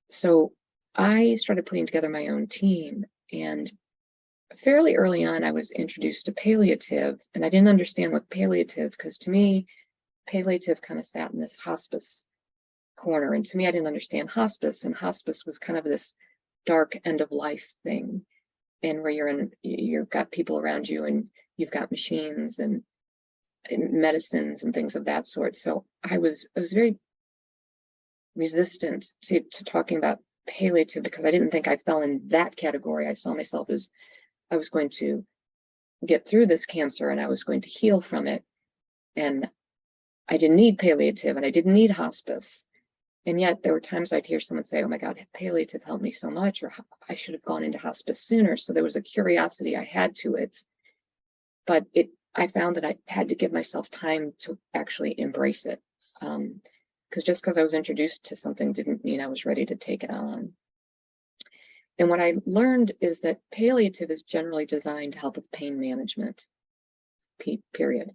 So I started putting together my own team, and fairly early on, I was introduced to palliative, and I didn't understand what palliative, because to me, palliative kind of sat in this hospice corner, and to me, I didn't understand hospice, and hospice was kind of this dark end of life thing, and where you've got people around you, and you've got machines and medicines and things of that sort. So I was very resistant to talking about palliative, because I didn't think I fell in that category. I saw myself as I was going to get through this cancer and I was going to heal from it. And I didn't need palliative and I didn't need hospice. And yet there were times I'd hear someone say, oh my God, palliative helped me so much, or I should have gone into hospice sooner. So there was a curiosity I had to it. But I found that I had to give myself time to actually embrace it. Because just because I was introduced to something didn't mean I was ready to take it on. And what I learned is that palliative is generally designed to help with pain management, period.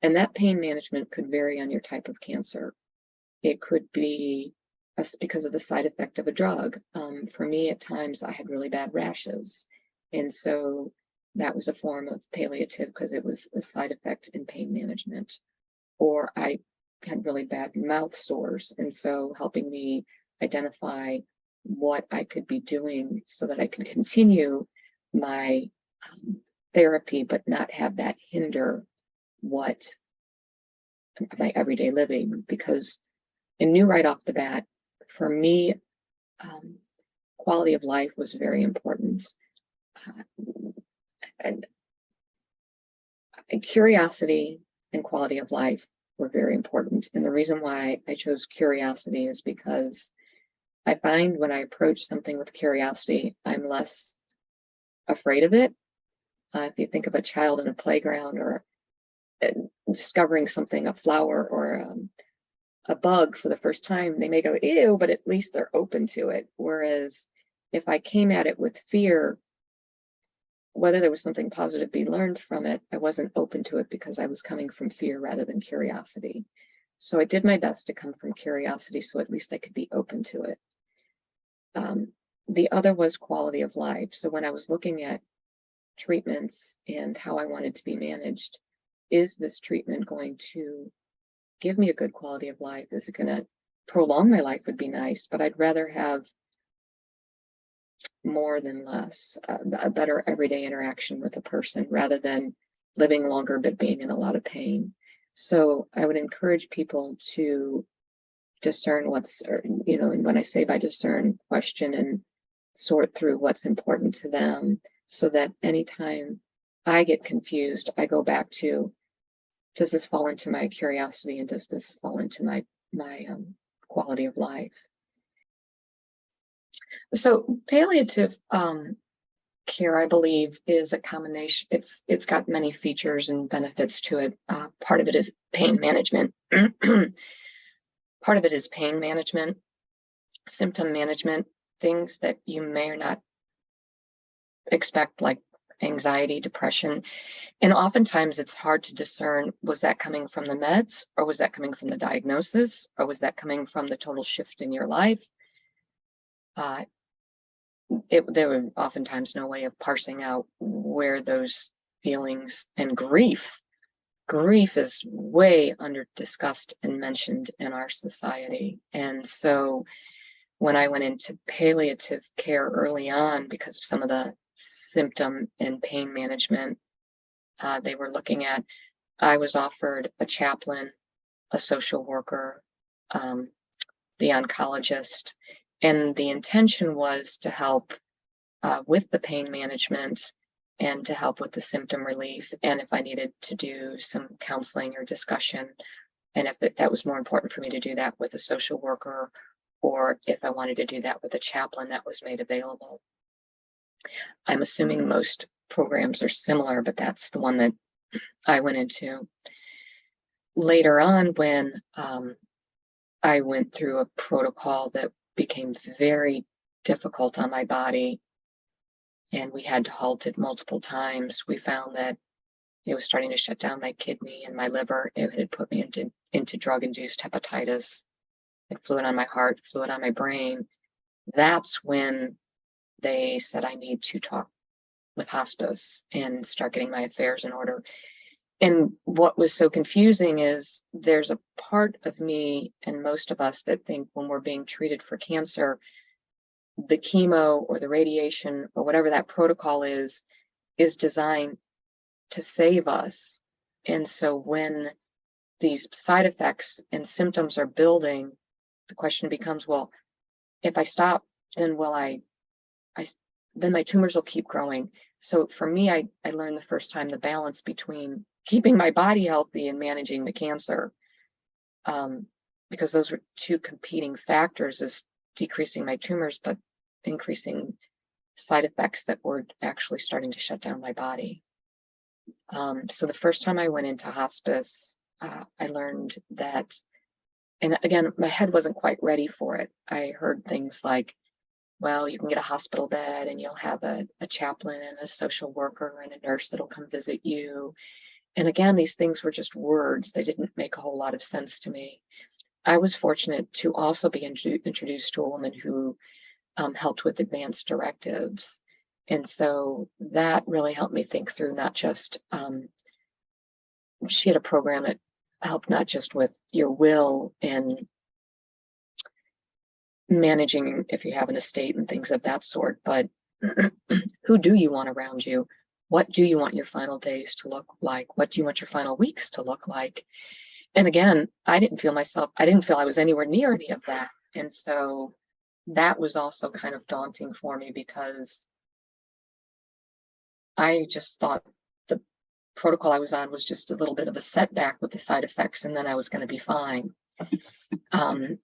And that pain management could vary on your type of cancer. It could be because of the side effect of a drug. For me, at times, I had really bad rashes. And so that was a form of palliative because it was a side effect in pain management. Or I had really bad mouth sores. And so helping me identify what I could be doing so that I could continue my therapy, but not have that hinder what my everyday living. Because I knew right off the bat, for me, quality of life was very important. And curiosity and quality of life were very important. And the reason why I chose curiosity is because I find when I approach something with curiosity, I'm less afraid of it. If you think of a child in a playground or discovering something, a flower or a bug for the first time, they may go, ew, but at least they're open to it. Whereas if I came at it with fear, whether there was something positive to be learned from it, I wasn't open to it because I was coming from fear rather than curiosity. So I did my best to come from curiosity so at least I could be open to it. The other was quality of life. So when I was looking at treatments and how I wanted to be managed, is this treatment going to give me a good quality of life? Is it going to prolong my life? Would be nice, but I'd rather have more than less, a better everyday interaction with a person rather than living longer but being in a lot of pain. So I would encourage people to discern what's, and when I say by discern, question and sort through what's important to them, so that anytime I get confused, I go back to, does this fall into my curiosity and does this fall into my quality of life? So palliative care, I believe, is a combination. It's got many features and benefits to it. Part of it is pain management. Part of it is pain management, symptom management, things that you may or not expect, like anxiety, depression. And oftentimes it's hard to discern, was that coming from the meds, or was that coming from the diagnosis, or was that coming from the total shift in your life? There were oftentimes no way of parsing out where those feelings and grief is way under discussed and mentioned in our society. And so when I went into palliative care early on, because of some of the symptom and pain management they were looking at, I was offered a chaplain, a social worker, the oncologist, and the intention was to help with the pain management and to help with the symptom relief. And if I needed to do some counseling or discussion, and if that was more important for me to do that with a social worker, or if I wanted to do that with a chaplain, that was made available. I'm assuming most programs are similar, but that's the one that I went into. Later on, when I went through a protocol that became very difficult on my body, and we had to halt it multiple times, we found that it was starting to shut down my kidney and my liver. It had put me into drug-induced hepatitis. It fluid on my heart, fluid on my brain. that's when they said I need to talk with hospice and start getting my affairs in order. And what was so confusing is there's a part of me and most of us that think when we're being treated for cancer, the chemo or the radiation or whatever that protocol is designed to save us. And so when these side effects and symptoms are building, the question becomes, well, if I stop, then then my tumors will keep growing. So for me, I learned the first time the balance between keeping my body healthy and managing the cancer, because those were two competing factors, is decreasing my tumors, but increasing side effects that were actually starting to shut down my body. So the first time I went into hospice, I learned that, and again, my head wasn't quite ready for it. I heard things like, well, you can get a hospital bed and you'll have a chaplain and a social worker and a nurse that'll come visit you. And again, these things were just words. They didn't make a whole lot of sense to me. I was fortunate to also be introduced to a woman who helped with advanced directives. And so that really helped me think through not just, she had a program that helped not just with your will and managing if you have an estate and things of that sort, but who do you want around you? What do you want your final days to look like? What do you want your final weeks to look like? And again, I didn't feel I was anywhere near any of that. And so that was also kind of daunting for me because I just thought the protocol I was on was just a little bit of a setback with the side effects, and then I was going to be fine.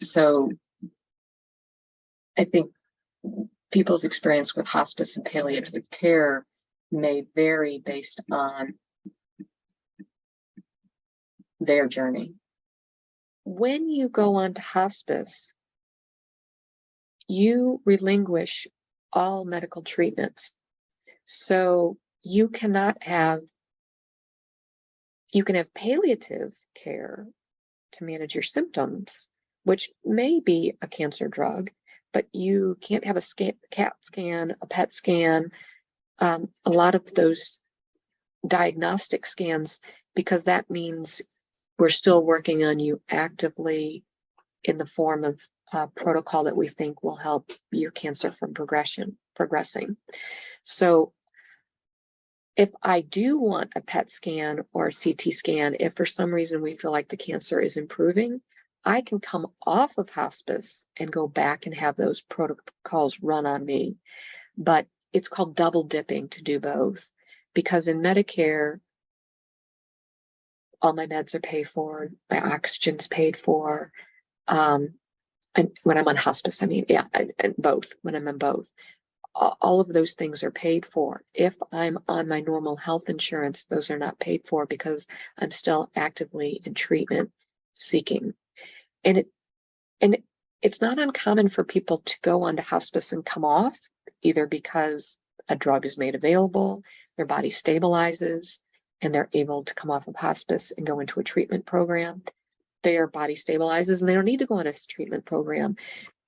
So I think people's experience with hospice and palliative care may vary based on their journey. When you go on to hospice, you relinquish all medical treatment. So you can have palliative care to manage your symptoms, which may be a cancer drug, but you can't have a CAT scan, a PET scan, a lot of those diagnostic scans, because that means we're still working on you actively in the form of a protocol that we think will help your cancer from progressing. So if I do want a PET scan or a CT scan, if for some reason we feel like the cancer is improving, I can come off of hospice and go back and have those protocols run on me. But it's called double dipping to do both, because in Medicare, all my meds are paid for, my oxygen's paid for. And when I'm on hospice, I mean, yeah, and both, when I'm on both. All of those things are paid for. If I'm on my normal health insurance, those are not paid for because I'm still actively in treatment seeking. And it's not uncommon for people to go onto hospice and come off, either because a drug is made available, their body stabilizes, and they're able to come off of hospice and go into a treatment program. Their body stabilizes and they don't need to go on a treatment program.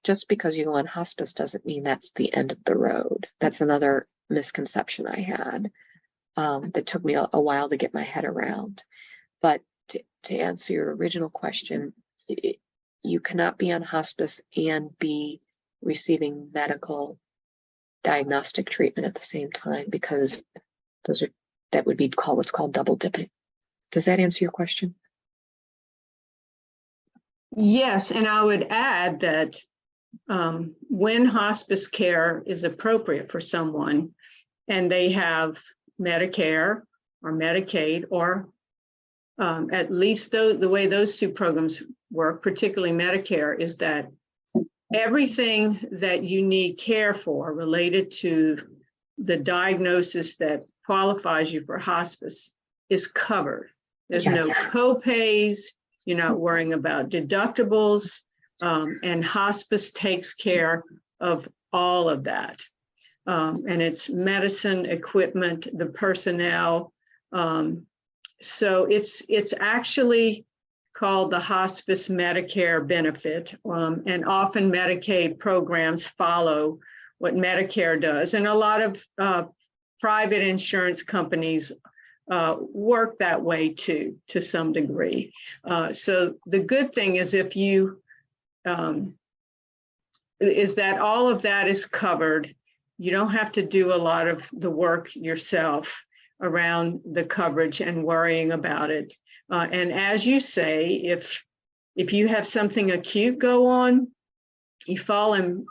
Just because you go on hospice doesn't mean that's the end of the road. That's another misconception I had that took me a while to get my head around. But to answer your original question, you cannot be on hospice and be receiving medical diagnostic treatment at the same time, because that would be what's called double dipping. Does that answer your question? Yes, and I would add that when hospice care is appropriate for someone and they have Medicare or Medicaid, or at least the way those two programs work, particularly Medicare, is that everything that you need care for related to the diagnosis that qualifies you for hospice is covered. There's no co-pays, you're not worrying about deductibles, and hospice takes care of all of that. And it's medicine, equipment, the personnel. So it's actually called the Hospice Medicare benefit, and often Medicaid programs follow what Medicare does, and a lot of private insurance companies work that way too, to some degree. So the good thing is if you is that all of that is covered. You don't have to do a lot of the work yourself around the coverage and worrying about it. And as you say, if you have something acute go on, you fall and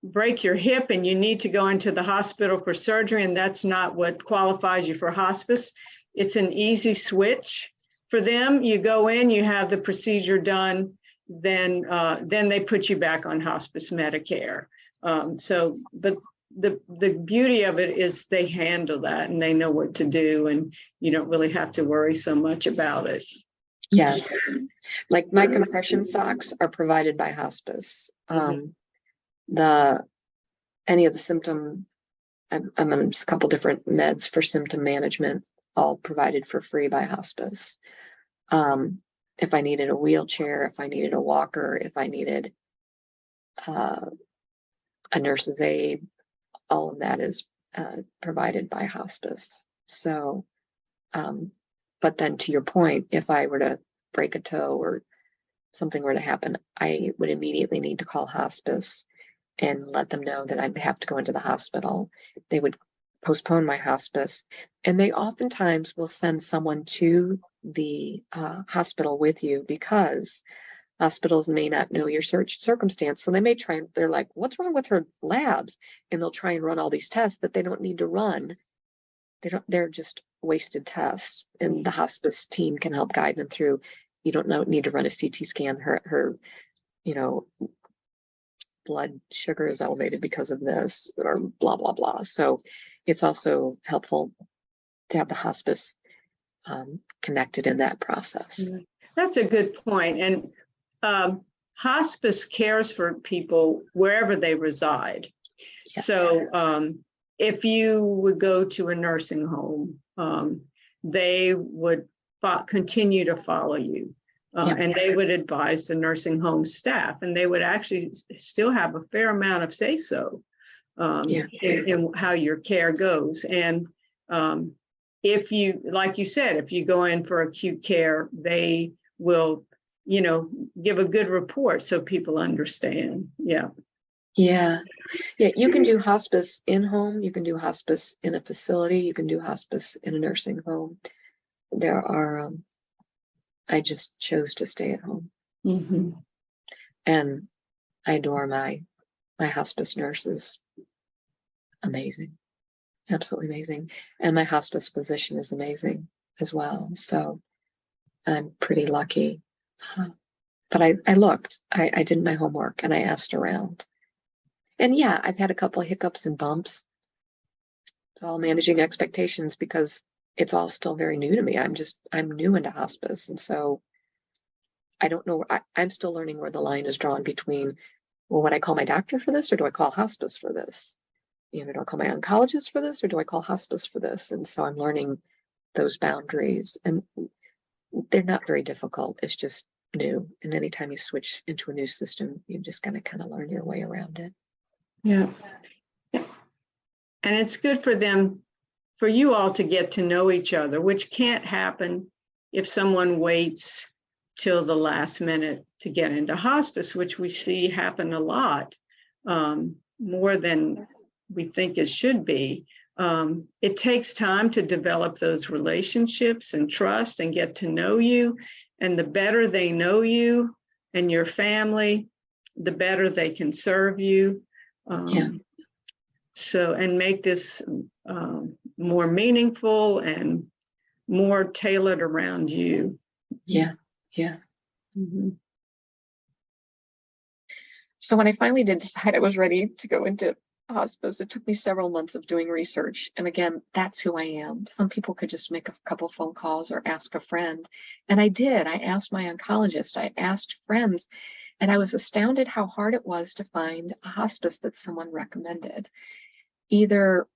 break your hip and you need to go into the hospital for surgery, and that's not what qualifies you for hospice, it's an easy switch for them. You go in, you have the procedure done, then they put you back on hospice Medicare. So the beauty of it is they handle that and they know what to do, and you don't really have to worry so much about it. Yes. Like my compression socks are provided by hospice. Any of the symptom, I'm on a couple different meds for symptom management, all provided for free by hospice. If I needed a wheelchair, if I needed a walker, if I needed a nurse's aide, all of that is provided by hospice. So, but then to your point, if I were to break a toe or something were to happen, I would immediately need to call hospice and let them know that I'd have to go into the hospital. They would postpone my hospice, and they oftentimes will send someone to the hospital with you, because hospitals may not know your circumstance. So they may try and they're like, what's wrong with her labs? And they'll try and run all these tests that they don't need to run. They're just wasted tests, and the hospice team can help guide them through. You don't need to run a CT scan. Her blood sugar is elevated because of this, or blah, blah, blah. So it's also helpful to have the hospice connected in that process. That's a good point. And hospice cares for people wherever they reside. Yes. So if you would go to a nursing home, they would continue to follow you. And they would advise the nursing home staff, and they would actually still have a fair amount of say-so in how your care goes. And if you, like you said, if you go in for acute care, they will, give a good report so people understand. Yeah. You can do hospice in home. You can do hospice in a facility. You can do hospice in a nursing home. There are, I just chose to stay at home. Mm-hmm. And I adore my hospice nurses. Amazing. Absolutely amazing. And my hospice physician is amazing as well. So I'm pretty lucky. But I looked, I did my homework, and I asked around. And yeah, I've had a couple of hiccups and bumps. It's all managing expectations, because it's all still very new to me. I'm new into hospice. And so I don't know, I'm still learning where the line is drawn between, well, would I call my doctor for this, or do I call hospice for this? Do I call my oncologist for this, or do I call hospice for this? And so I'm learning those boundaries, and they're not very difficult. It's just new. And anytime you switch into a new system, you're just going to kind of learn your way around it. Yeah. And it's good for you all to get to know each other, which can't happen if someone waits till the last minute to get into hospice, which we see happen a lot, more than we think it should be. It takes time to develop those relationships and trust and get to know you. And the better they know you and your family, the better they can serve you. So, and make this more meaningful and more tailored around you. Yeah. Mm-hmm. So when I finally did decide I was ready to go into hospice, it took me several months of doing research. And again, that's who I am. Some people could just make a couple phone calls or ask a friend. And I did. I asked my oncologist, I asked friends, and I was astounded how hard it was to find a hospice that someone recommended. Either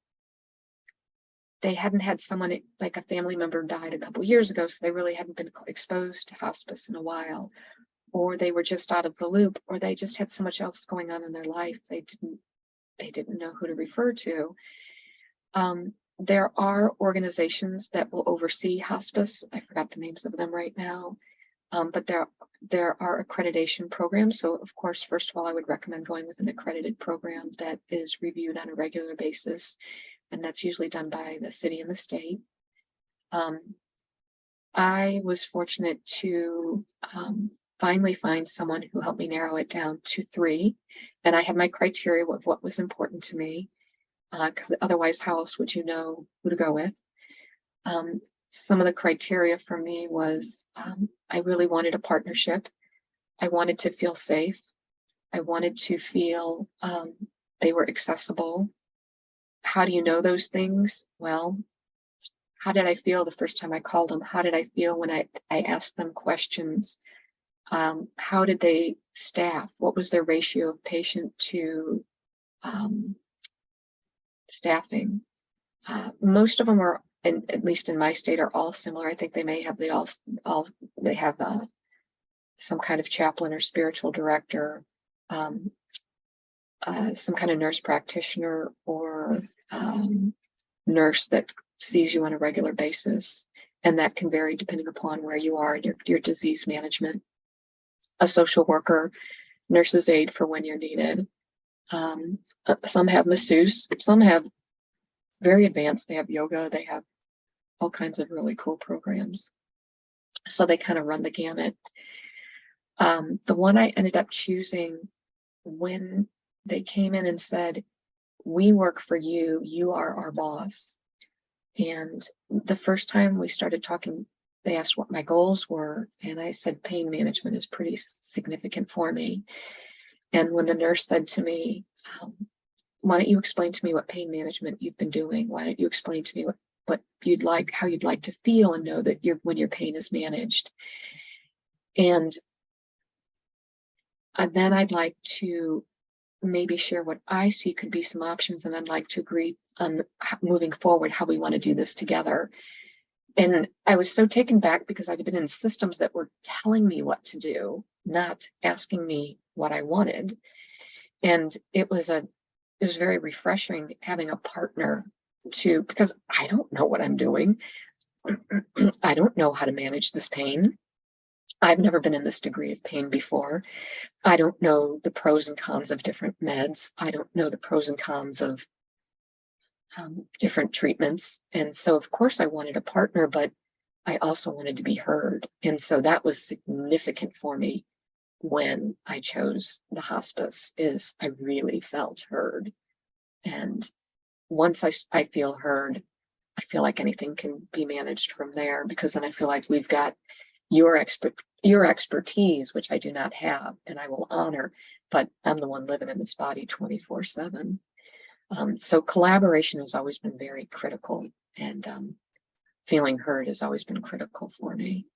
they hadn't had someone, like a family member died a couple years ago, so they really hadn't been exposed to hospice in a while, or they were just out of the loop, or they just had so much else going on in their life they didn't know who to refer to. There are organizations that will oversee hospice. I forgot the names of them right now, but there are accreditation programs. So of course, first of all, I would recommend going with an accredited program that is reviewed on a regular basis, and that's usually done by the city and the state. I was fortunate to finally find someone who helped me narrow it down to 3, and I had my criteria of what was important to me, because otherwise, how else would you know who to go with? Some of the criteria for me was I really wanted a partnership. I wanted to feel safe. I wanted to feel they were accessible. How do you know those things? Well, how did I feel the first time I called them? How did I feel when I asked them questions? How did they staff? What was their ratio of patient to staffing? Most of them are, at least in my state, are all similar. I think they may have they have some kind of chaplain or spiritual director, some kind of nurse practitioner or nurse that sees you on a regular basis, and that can vary depending upon where you are in your disease management. A social worker, nurse's aide for when you're needed. Some have masseuse, some have very advanced. They have yoga, they have all kinds of really cool programs. So they kind of run the gamut. The one I ended up choosing, when they came in and said, "We work for you, you are our boss." And the first time we started talking, they asked what my goals were, and I said pain management is pretty significant for me. And when the nurse said to me, "Why don't you explain to me what pain management you've been doing? Why don't you explain to me what you'd like, how you'd like to feel and know that when your pain is managed?" And then I'd like to maybe share what I see could be some options, and I'd like to agree on moving forward how we want to do this together. And I was so taken back because I'd been in systems that were telling me what to do, not asking me what I wanted. And it was very refreshing having a partner because I don't know what I'm doing. I don't know how to manage this pain. I've never been in this degree of pain before. I don't know the pros and cons of different meds. I don't know the pros and cons of different treatments. And so, of course, I wanted a partner, but I also wanted to be heard. And so that was significant for me when I chose the hospice, is I really felt heard. And once I feel heard, I feel like anything can be managed from there, because then I feel like we've got your expertise, which I do not have, and I will honor, but I'm the one living in this body 24/7. So collaboration has always been very critical, and feeling heard has always been critical for me.